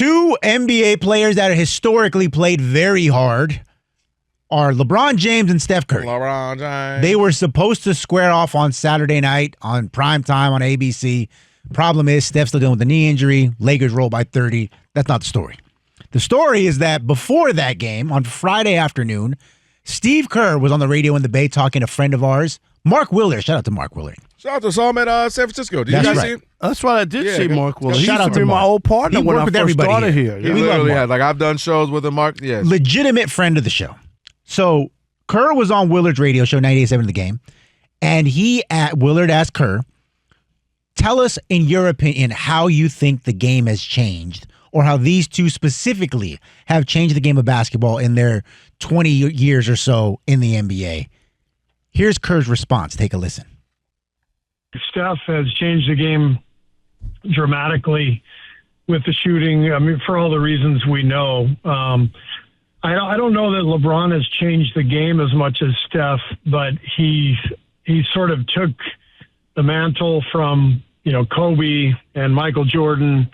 two NBA players that are historically played very hard are LeBron James and Steph Curry. LeBron James. They were supposed to square off on Saturday night on prime time on ABC. Problem is, Steph's still dealing with the knee injury. Lakers roll by 30. That's not the story. The story is that before that game, on Friday afternoon, Steve Kerr was on the radio in the Bay talking to a friend of ours, Mark Willard. Shout out to Mark Willard. Shout out to Saw him at San Francisco. Did That's you guys right. see him? That's what I did see, Mark Willard. He Shout used out to to be my Mark. old partner He when worked I with first everybody started here. here. He We love literally Mark. had, like, I've done shows with him, Mark. Yes. Legitimate friend of the show. So Kerr was on Willard's radio show, 98.7 The Game, and Willard asked Kerr, tell us, in your opinion, how you think the game has changed, or how these two specifically have changed the game of basketball in their 20 years or so in the NBA. Here's Kerr's response. Take a listen. Steph has changed the game dramatically with the shooting. I mean, for all the reasons we know. I don't know that LeBron has changed the game as much as Steph, but he sort of took the mantle from, Kobe and Michael Jordan,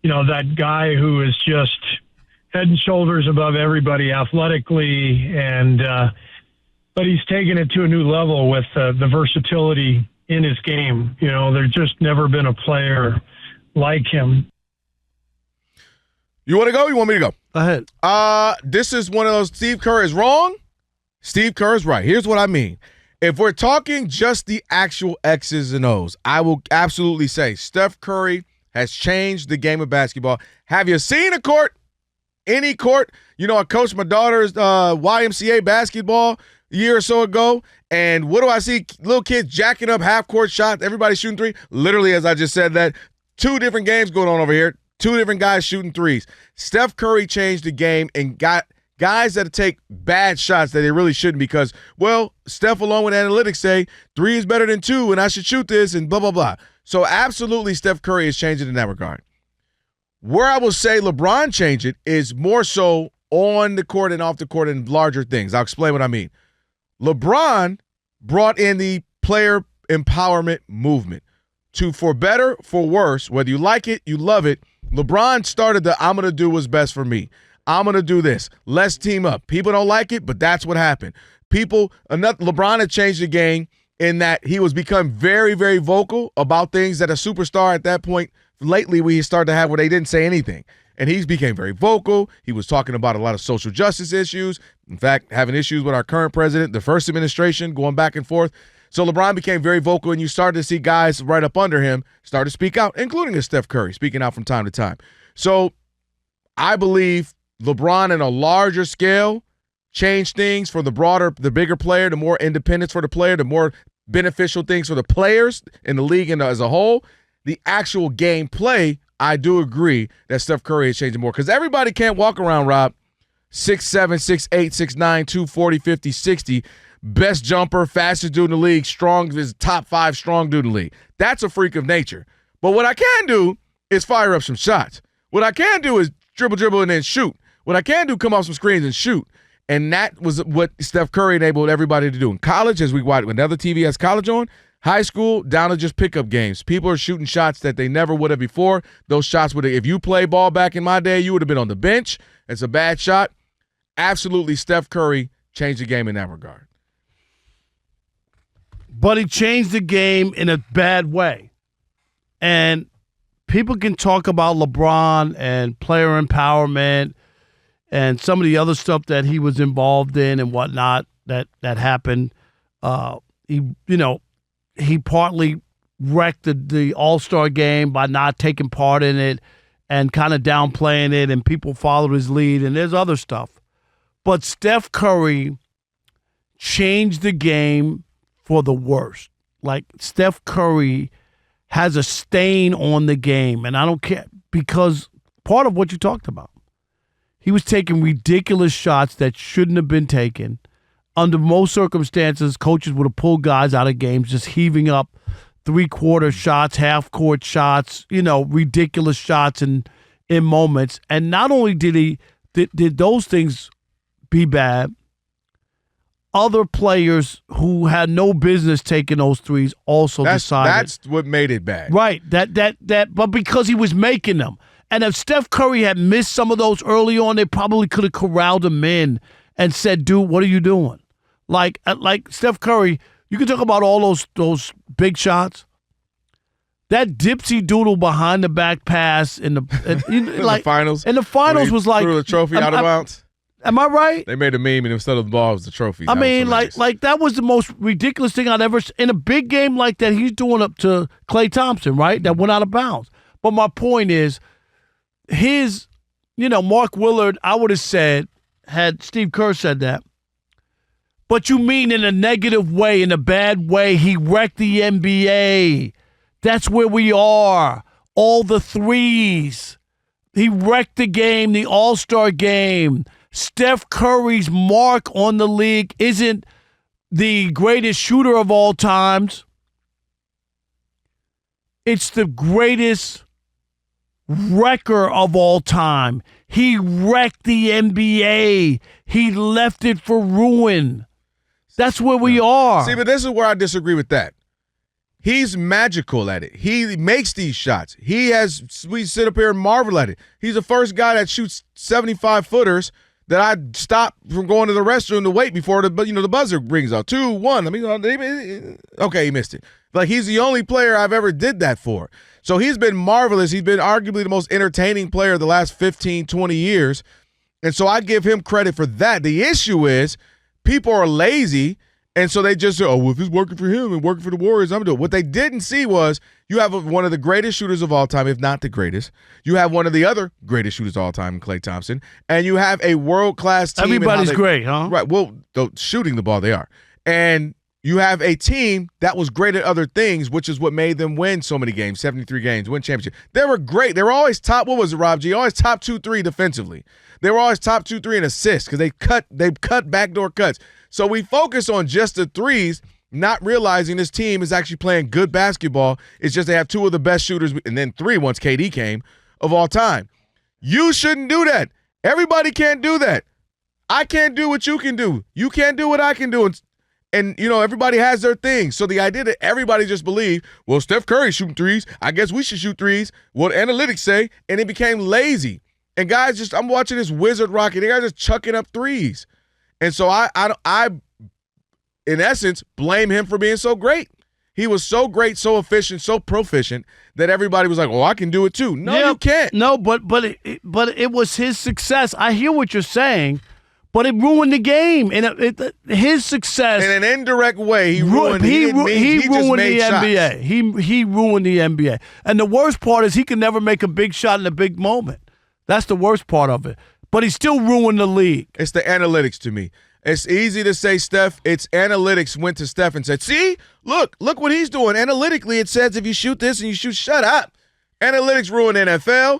that guy who is just head and shoulders above everybody athletically, but he's taken it to a new level with the versatility in his game. There's just never been a player like him. You want to go? You want me to go? Go ahead. This is one of those. Steve Kerr is wrong. Steve Kerr is right. Here's what I mean. If we're talking just the actual X's and O's, I will absolutely say Steph Curry has changed the game of basketball. Have you seen a court? Any court? I coached my daughter's YMCA basketball a year or so ago, and what do I see? Little kids jacking up half-court shots, everybody shooting three. Literally, as I just said that, two different games going on over here. Two different guys shooting threes. Steph Curry changed the game and got guys that take bad shots that they really shouldn't because, Steph along with analytics say 3 is better than 2 and I should shoot this and blah, blah, blah. So absolutely Steph Curry has changed it in that regard. Where I will say LeBron changed it is more so on the court and off the court and larger things. I'll explain what I mean. LeBron brought in the player empowerment movement to, for better, for worse, whether you like it, you love it, LeBron started the I'm going to do what's best for me. I'm going to do this. Let's team up. People don't like it, but that's what happened. LeBron had changed the game in that he was become very, very vocal about things that a superstar at that point lately we started to have where they didn't say anything. And he became very vocal. He was talking about a lot of social justice issues. In fact, having issues with our current president, the first administration, going back and forth. So LeBron became very vocal, and you started to see guys right up under him start to speak out, including a Steph Curry, speaking out from time to time. So I believe LeBron in a larger scale changed things for the bigger player, the more independence for the player, the more beneficial things for the players in the league and as a whole. The actual gameplay, I do agree that Steph Curry is changing more because everybody can't walk around, Rob, 6'7", 6'8", 6'9", 240, 50, 60, best jumper, fastest dude in the league, strong, is top 5 strong dude in the league. That's a freak of nature. But what I can do is fire up some shots. What I can do is dribble, and then shoot. What I can do, come off some screens and shoot. And that was what Steph Curry enabled everybody to do. In college, as we watch, when the other TV has college on, high school, down to just pickup games. People are shooting shots that they never would have before. Those shots would have, if you played ball back in my day, you would have been on the bench. It's a bad shot. Absolutely, Steph Curry changed the game in that regard. But he changed the game in a bad way. And people can talk about LeBron and player empowerment and some of the other stuff that he was involved in and whatnot that happened. He partly wrecked the All-Star game by not taking part in it and kind of downplaying it, and people followed his lead, and there's other stuff. But Steph Curry changed the game for the worst. Like, Steph Curry has a stain on the game, and I don't care because part of what you talked about, he was taking ridiculous shots that shouldn't have been taken. Under most circumstances, coaches would have pulled guys out of games just heaving up three-quarter shots, half-court shots, ridiculous shots in moments. And not only did those things be bad, other players who had no business taking those threes also decided. That's what made it bad. Right. But because he was making them. And if Steph Curry had missed some of those early on, they probably could have corralled him in and said, dude, what are you doing? Like Steph Curry, you can talk about all those big shots. That dipsy doodle behind the back pass in the the finals. In the finals was like threw the trophy out of bounds. Am I right? They made a meme, and instead of the ball, it was the trophy. I mean, like that was the most ridiculous thing I'd ever in a big game like that. He's doing up to Klay Thompson, right? That went out of bounds. But my point is, Mark Willard, I would have said, had Steve Kerr said that. But you mean in a negative way, in a bad way, he wrecked the NBA. That's where we are. All the threes. He wrecked the game, the All-Star game. Steph Curry's mark on the league isn't the greatest shooter of all times. It's the greatest wrecker of all time. He wrecked the NBA. He left it for ruin. That's where we are. See, but this is where I disagree with that. He's magical at it. He makes these shots. We sit up here and marvel at it. He's the first guy that shoots 75-footers that I stop from going to the restroom to wait before the buzzer rings out. 2-1. I mean, okay, he missed it. Like, he's the only player I've ever did that for. So he's been marvelous. He's been arguably the most entertaining player of the last 15, 20 years. And so I give him credit for that. The issue is people are lazy, and so they just say, oh, well, if it's working for him and working for the Warriors, I'm going to do it. What they didn't see was you have one of the greatest shooters of all time, if not the greatest. You have one of the other greatest shooters of all time, Klay Thompson, and you have a world-class team. Everybody's great, huh? Right. Well, shooting the ball, they are. And you have a team that was great at other things, which is what made them win so many games, 73 games, win championship. They were great. They were always top, what was it, Rob G? Always top 2-3 defensively. They were always top 2-3 in assists because they cut backdoor cuts. So we focus on just the threes, not realizing this team is actually playing good basketball. It's just they have two of the best shooters, and then three once KD came, of all time. You shouldn't do that. Everybody can't do that. I can't do what you can do. You can't do what I can do. And everybody has their thing. So the idea that everybody just believed, well, Steph Curry's shooting threes, I guess we should shoot threes, what analytics say, and it became lazy. And guys I'm watching this wizard rocket. They guys just chucking up threes. And so I, in essence, blame him for being so great. He was so great, so efficient, so proficient that everybody was like, "Oh, I can do it too." No, you can't. No, but it was his success. I hear what you're saying, but it ruined the game. And his success, in an indirect way, he ruined. He ruined the shots. NBA. He ruined the NBA. And the worst part is he can never make a big shot in a big moment. That's the worst part of it. But he still ruined the league. It's the analytics to me. It's easy to say Steph. It's analytics went to Steph and said, see, look what he's doing. Analytically, it says if you shoot this and you shoot, shut up. Analytics ruin NFL.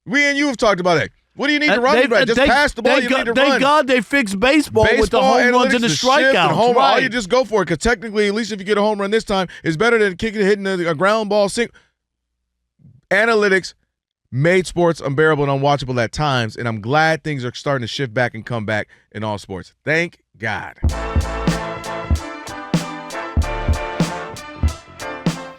We and you have talked about that. What do you need to run? Just pass the ball. You need to run. Thank God they fixed baseball with the home runs and the strikeouts. Right. All you just go for it, because technically, at least if you get a home run this time, it's better than kicking, hitting a ground ball. Analytics made sports unbearable and unwatchable at times, and I'm glad things are starting to shift back and come back in all sports. Thank God.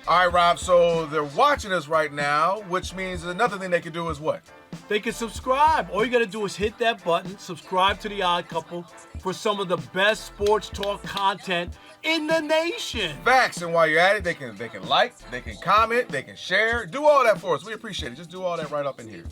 All right, Rob, so they're watching us right now, which means another thing they can do is what? They can subscribe. All you got to do is hit that button, subscribe to The Odd Couple for some of the best sports talk content in the nation. Facts. And while you're at it, they can like, they can comment, they can share. Do all that for us. We appreciate it. Just do all that right up in here.